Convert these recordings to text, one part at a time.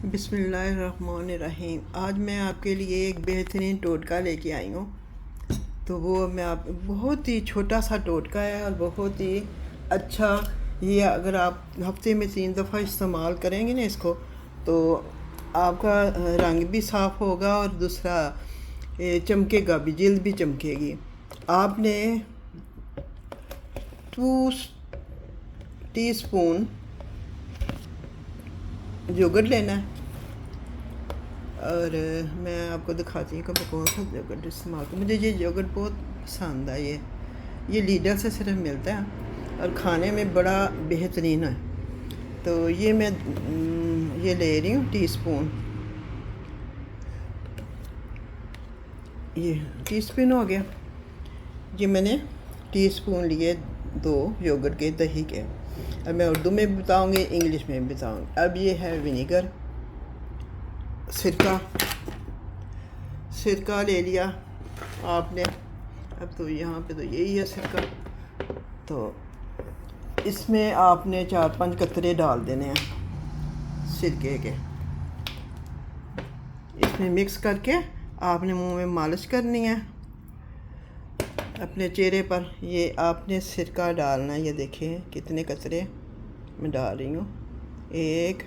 बिस्मिल्लाहिर्रहमानिर्रहीम। आज मैं आपके लिए एक बेहतरीन टोटका लेके आई हूँ। तो वो मैं आप बहुत ही छोटा सा टोटका है और बहुत ही अच्छा। ये अगर आप हफ्ते में 3 दफ़ा इस्तेमाल करेंगे ना इसको, तो आपका रंग भी साफ़ होगा और दूसरा चमकेगा भी, जल्द भी चमकेगी। आपने 2 टीस्पून योगर्ट लेना है और मैं आपको दिखाती हूँ कि मैं कौन सा योगर्ट इस्तेमाल करूँ। मुझे ये योगर्ट बहुत पसंद है। ये लीडर से सिर्फ मिलता है और खाने में बड़ा बेहतरीन है। तो ये मैं ये ले रही हूँ टीस्पून। ये टीस्पून हो गया। ये मैंने टीस्पून लिए 2 योगर्ट के, दही के। अब मैं उर्दू में भी बताऊँगी, इंग्लिश में भी बताऊँगी। अब ये है विनीगर, सिरका ले लिया आपने। अब तो यहाँ पे तो यही है सिरका। तो इसमें आपने 4-5 कतरे डाल देने हैं सिरके के। इसमें मिक्स करके आपने मुंह में मालिश करनी है अपने चेहरे पर। ये आपने सिरका डालना है। ये देखिए कितने कतरे मैं डाल रही हूँ। 1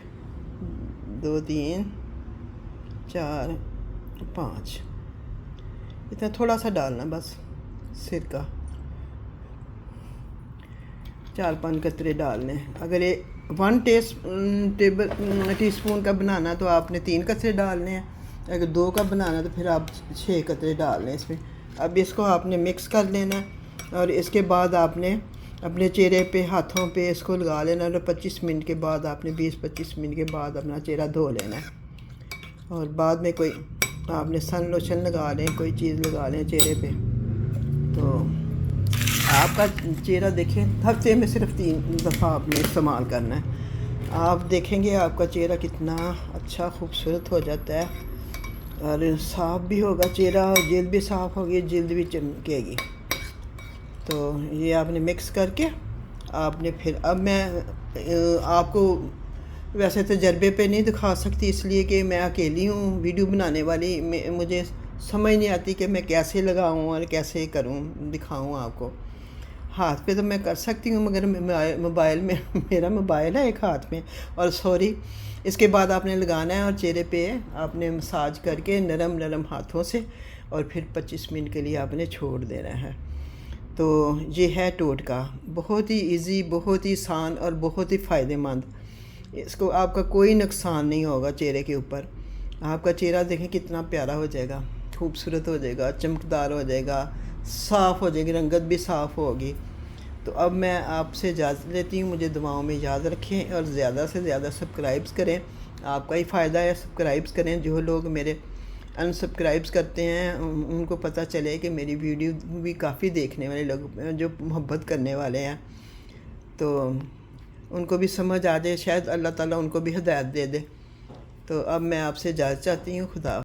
2 3 4 5, इतना थोड़ा सा डालना बस सिरका। 4-5 कतरे डालने। अगर ये 1 टीस्पून का बनाना तो आपने 3 कतरे डालने हैं। अगर 2 का बनाना तो फिर आप 6 कतरे डालने इसमें। अब इसको आपने मिक्स कर लेना और इसके बाद आपने अपने चेहरे पे, हाथों पे इसको लगा लेना। और 25 मिनट के बाद आपने 20-25 मिनट के बाद अपना चेहरा धो लेना है। और बाद में कोई आपने सन लोशन लगा लें, कोई चीज़ लगा लें चेहरे पे, तो आपका चेहरा देखें। हफ्ते में सिर्फ 3 दफ़ा आपने इस्तेमाल करना है। आप देखेंगे आपका चेहरा कितना अच्छा खूबसूरत हो जाता है और साफ़ भी होगा चेहरा और जल्द भी साफ़ होगी, जल्द भी चमकेगी। तो ये आपने मिक्स करके आपने फिर, अब मैं आपको वैसे तजर्बे पे नहीं दिखा सकती, इसलिए कि मैं अकेली हूँ वीडियो बनाने वाली। मुझे समझ नहीं आती कि मैं कैसे लगाऊँ और कैसे करूँ, दिखाऊँ आपको। हाथ पे तो मैं कर सकती हूँ, मगर मोबाइल में मेरा मोबाइल है एक हाथ में, और सॉरी। इसके बाद आपने लगाना है और चेहरे पे आपने मसाज करके नरम नरम हाथों से, और फिर 25 मिनट के लिए आपने छोड़ देना है। तो ये है टोटका, बहुत ही इजी, बहुत ही आसान और बहुत ही फ़ायदेमंद। इसको आपका कोई नुकसान नहीं होगा चेहरे के ऊपर। आपका चेहरा देखें कितना प्यारा हो जाएगा, खूबसूरत हो जाएगा, चमकदार हो जाएगा, साफ़ हो जाएगी, रंगत भी साफ़ होगी। तो अब मैं आपसे इजाज़त लेती हूँ। मुझे दुआओं में याद रखें और ज़्यादा से ज़्यादा सब्सक्राइब्स करें। आपका ही फ़ायदा है, सब्सक्राइब्स करें। जो लोग मेरे अनसब्सक्राइब्स करते हैं उनको पता चले कि मेरी वीडियो भी काफ़ी देखने वाले लोग जो मोहब्बत करने वाले हैं, तो उनको भी समझ आ जाए। शायद अल्लाह ताला उनको भी हिदायत दे दे। तो अब मैं आपसे इजाज़त चाहती हूँ। खुदा।